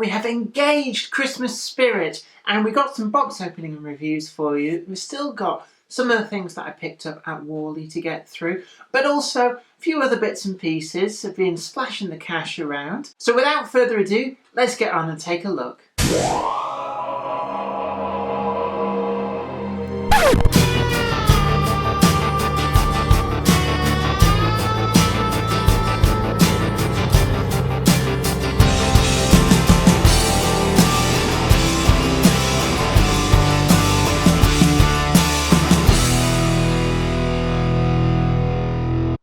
We have engaged Christmas spirit, and we got some box opening and reviews for you. We've still got some of the things that I picked up at Wally to get through, but also a few other bits and pieces have been splashing the cash around. So without further ado, let's get on and take a look.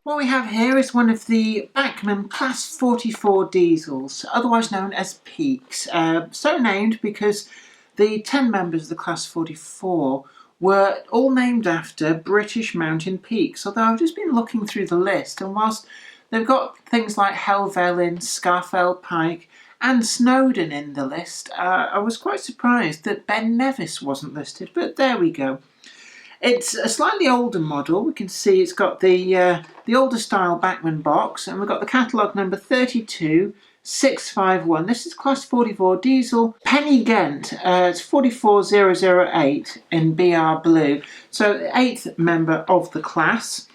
What we have here is one of the Bachmann Class 44 diesels, otherwise known as Peaks. So named because the 10 members of the Class 44 were all named after British mountain peaks, although I've just been looking through the list, and whilst they've got things like Helvellyn, Scafell Pike and Snowdon in the list, I was quite surprised that Ben Nevis wasn't listed, but there we go. It's a slightly older model. We can see it's got the older style Bachmann box, and we've got the catalogue number 32651. This is Class 44 diesel Penyghent. It's 44008 in BR blue. So the 8th member of the class,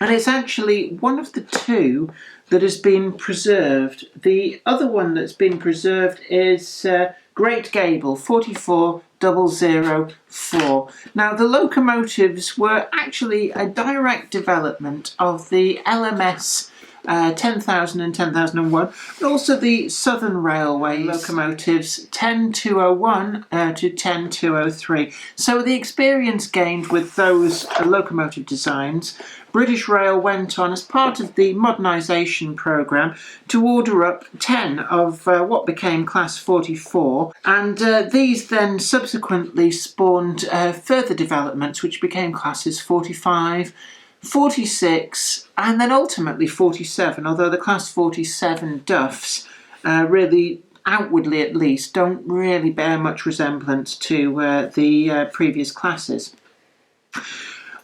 and it's actually one of the two that has been preserved. The other one that's been preserved is Great Gable 44004. Now the locomotives were actually a direct development of the LMS 10,000 and 10,001, but also the Southern Railway locomotives 10201 to 10203. So the experience gained with those locomotive designs, British Rail went on as part of the modernisation programme to order up 10 of what became Class 44, and these then subsequently spawned further developments which became Classes 45, 46 and then ultimately 47, although the Class 47 Duffs really, outwardly at least, don't really bear much resemblance to the previous classes.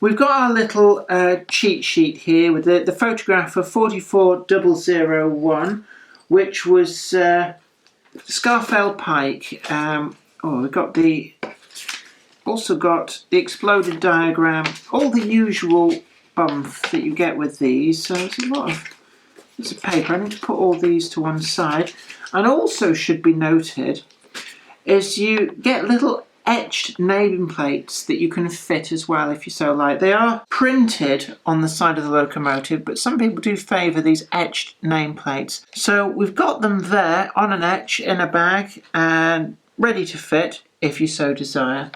We've got our little cheat sheet here with the photograph of 44001, which was Scafell Pike. We've got also got the exploded diagram, all the usual bump that you get with these. So there's a lot of bits of paper. I need to put all these to one side. And also should be noted is you get little etched name plates that you can fit as well if you so like. They are printed on the side of the locomotive, but some people do favour these etched name plates. So we've got them there on an etch in a bag and ready to fit if you so desire.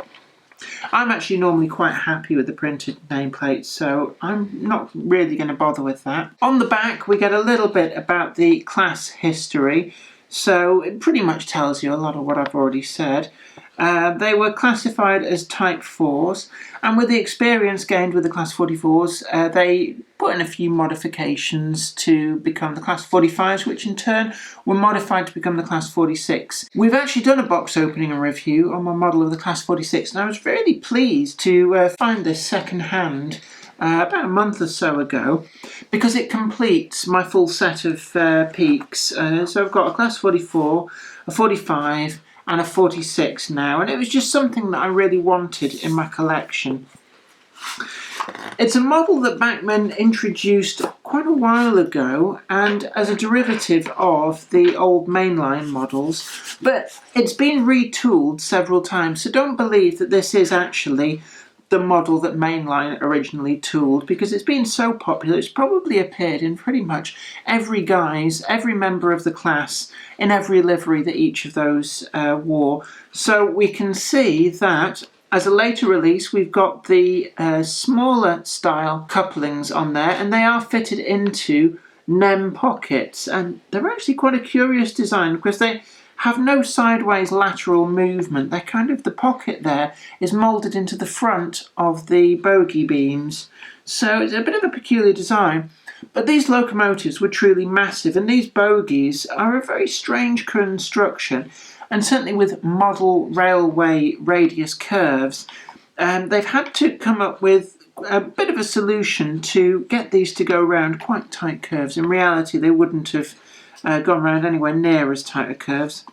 I'm actually normally quite happy with the printed nameplates, so I'm not really going to bother with that. On the back we get a little bit about the class history, so it pretty much tells you a lot of what I've already said. They were classified as Type 4s, and with the experience gained with the Class 44s, they put in a few modifications to become the Class 45s, which in turn were modified to become the Class 46. We've actually done a box opening and review on my model of the Class 46, and I was really pleased to find this second hand about a month or so ago, because it completes my full set of peaks. So I've got a Class 44, a 45, and a 46 now, and it was just something that I really wanted in my collection. It's a model that Bachmann introduced quite a while ago, and as a derivative of the old mainline models, but it's been retooled several times, so don't believe that this is actually the model that Mainline originally tooled, because it's been so popular it's probably appeared in pretty much every guise, every member of the class, in every livery that each of those wore. So we can see that as a later release we've got the smaller style couplings on there, and they are fitted into NEM pockets, and they're actually quite a curious design because they have no sideways lateral movement. They're kind of, the pocket there is moulded into the front of the bogie beams. So it's a bit of a peculiar design. But these locomotives were truly massive, and these bogies are a very strange construction, and certainly with model railway radius curves, they've had to come up with a bit of a solution to get these to go round quite tight curves. In reality, they wouldn't have gone round anywhere near as tight a curves.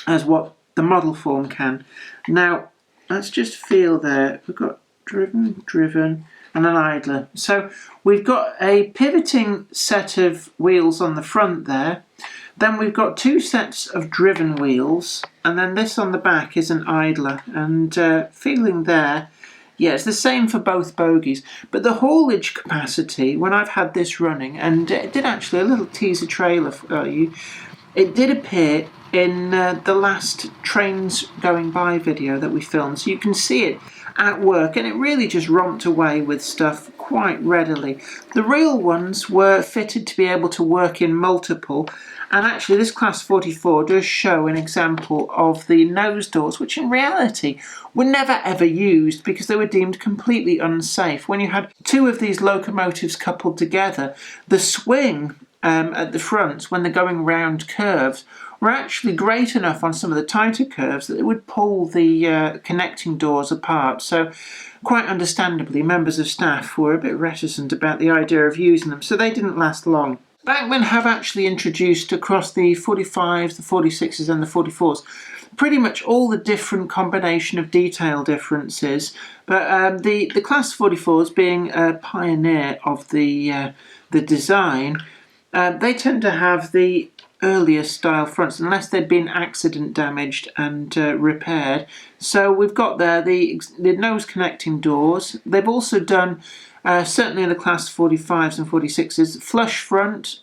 as what the model form can. Now, let's just feel there. We've got driven, and an idler. So we've got a pivoting set of wheels on the front there. Then we've got two sets of driven wheels, and then this on the back is an idler. And feeling there, yeah, it's the same for both bogies. But the haulage capacity, when I've had this running, and it did actually a little teaser trailer for you, it did appear in the last Trains Going By video that we filmed. So you can see it at work, and it really just romped away with stuff quite readily. The real ones were fitted to be able to work in multiple, and actually this Class 44 does show an example of the nose doors, which in reality were never ever used because they were deemed completely unsafe. When you had two of these locomotives coupled together, the swing at the front, when they're going round curves, were actually great enough on some of the tighter curves that it would pull the connecting doors apart. So quite understandably, members of staff were a bit reticent about the idea of using them, so they didn't last long. Bachmann have actually introduced across the 45s, the 46s and the 44s pretty much all the different combination of detail differences, but the Class 44s being a pioneer of the design, they tend to have the earlier style fronts unless they'd been accident damaged and repaired. So we've got there the nose connecting doors. They've also done, certainly in the Class 45s and 46s, flush front,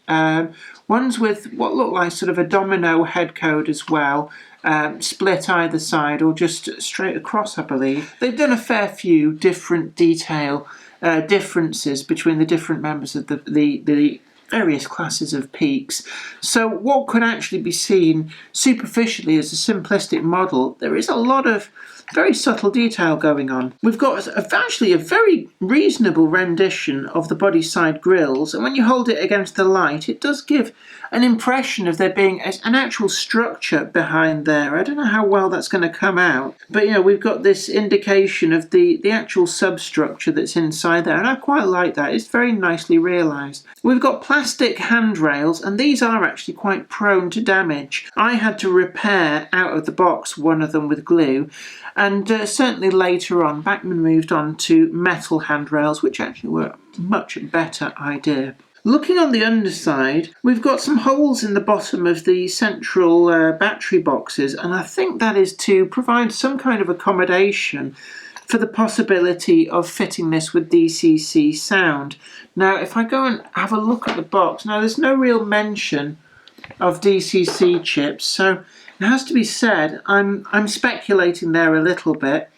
ones with what look like sort of a domino head code as well, split either side or just straight across, I believe. They've done a fair few different detail differences between the different members of the various classes of peaks. So what could actually be seen superficially as a simplistic model, there is a lot of very subtle detail going on. We've got actually a very reasonable rendition of the body side grills, and when you hold it against the light, it does give an impression of there being an actual structure behind there. I don't know how well that's going to come out, but yeah, we've got this indication of the actual substructure that's inside there, and I quite like that. It's very nicely realised. We've got plastic handrails, and these are actually quite prone to damage. I had to repair out of the box one of them with glue, and certainly later on Bachmann moved on to metal handrails, which actually were a much better idea. Looking on the underside, we've got some holes in the bottom of the central battery boxes, and I think that is to provide some kind of accommodation for the possibility of fitting this with DCC sound. Now, if I go and have a look at the box, now there's no real mention of DCC chips, so it has to be said, I'm speculating there a little bit.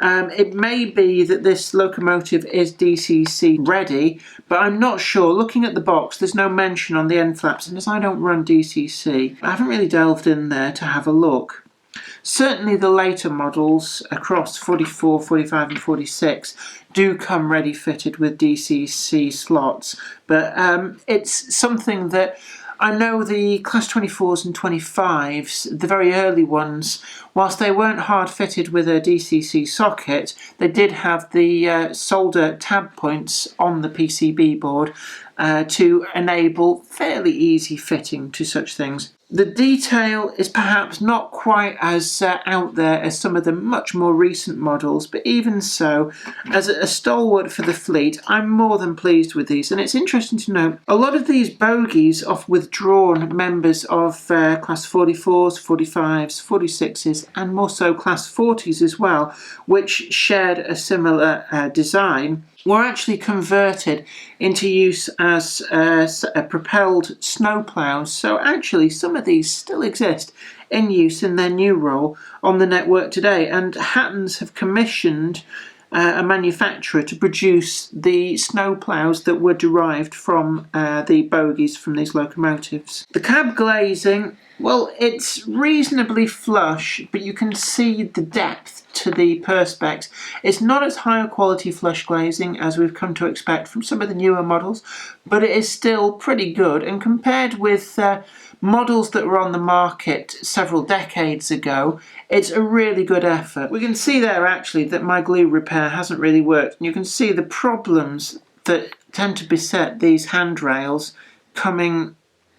It may be that this locomotive is DCC ready, but I'm not sure. Looking at the box, there's no mention on the end flaps, and as I don't run DCC, I haven't really delved in there to have a look. Certainly the later models across 44, 45 and 46 do come ready fitted with DCC slots, but it's something that I know the Class 24s and 25s, the very early ones, whilst they weren't hard fitted with a DCC socket, they did have the solder tab points on the PCB board to enable fairly easy fitting to such things. The detail is perhaps not quite as out there as some of the much more recent models, but even so, as a stalwart for the fleet, I'm more than pleased with these. And it's interesting to note, a lot of these bogies of withdrawn members of Class 44s, 45s, 46s, and more so Class 40s as well, which shared a similar design, were actually converted into use as propelled snowplows. So actually some of these still exist in use in their new role on the network today, and Hattons have commissioned a manufacturer to produce the snowplows that were derived from the bogies from these locomotives. The cab glazing, well, it's reasonably flush, but you can see the depth to the perspex. It's not as high a quality flush glazing as we've come to expect from some of the newer models, but it is still pretty good, and compared with models that were on the market several decades ago, it's a really good effort. We can see there actually that my glue repair hasn't really worked, and you can see the problems that tend to beset these handrails coming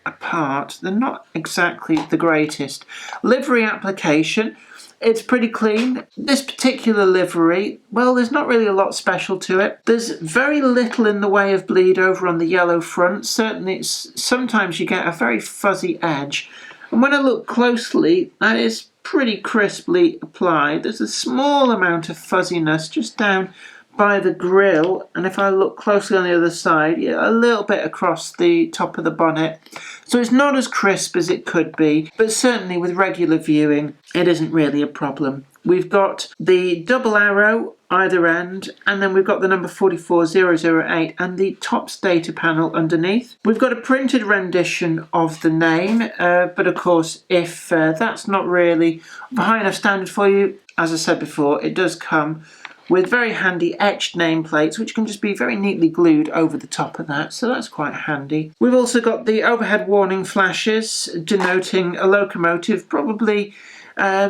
apart, they're not exactly the greatest. Livery application, it's pretty clean. This particular livery, well, there's not really a lot special to it. There's very little in the way of bleed over on the yellow front. Certainly, sometimes you get a very fuzzy edge. And when I look closely, that is pretty crisply applied. There's a small amount of fuzziness just down by the grille, and if I look closely on the other side, yeah, a little bit across the top of the bonnet. So it's not as crisp as it could be, but certainly with regular viewing, it isn't really a problem. We've got the double arrow either end, and then we've got the number 44008 and the TOPS data panel underneath. We've got a printed rendition of the name, but of course, if that's not really of a high enough standard for you, as I said before, it does come with very handy etched nameplates, which can just be very neatly glued over the top of that, so that's quite handy. We've also got the overhead warning flashes denoting a locomotive probably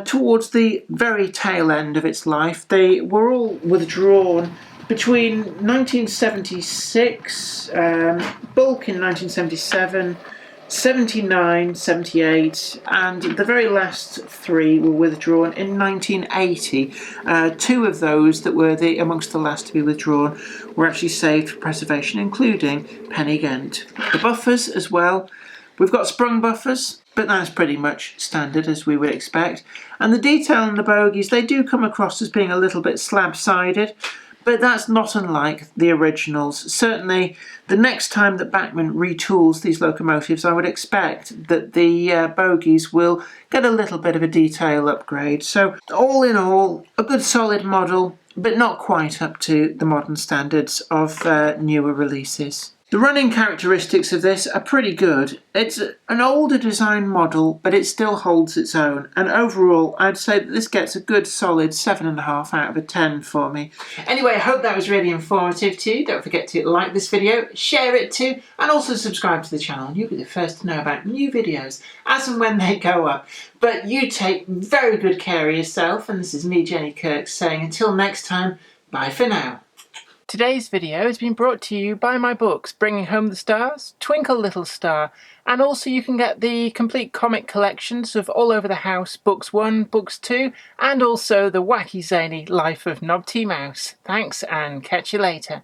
towards the very tail end of its life. They were all withdrawn between 1976, bulk in 1977, 79, 78, and the very last three were withdrawn in 1980. Two of those that were amongst the last to be withdrawn were actually saved for preservation, including Penyghent. The buffers as well. We've got sprung buffers, but that's pretty much standard as we would expect. And the detail in the bogies, they do come across as being a little bit slab-sided, but that's not unlike the originals. Certainly, the next time that Bachmann retools these locomotives, I would expect that the bogies will get a little bit of a detail upgrade. So, all in all, a good solid model, but not quite up to the modern standards of newer releases. The running characteristics of this are pretty good. It's an older design model, but it still holds its own. And overall, I'd say that this gets a good solid 7.5 out of 10 for me. Anyway, I hope that was really informative to you. Don't forget to like this video, share it too, and also subscribe to the channel. And you'll be the first to know about new videos as and when they go up. But you take very good care of yourself. And this is me, Jenny Kirk, saying until next time, bye for now. Today's video has been brought to you by my books, Bringing Home the Stars, Twinkle Little Star, and also you can get the complete comic collections of All Over the House, Books 1, Books 2, and also the wacky zany Life of Knob T. Mouse. Thanks, and catch you later.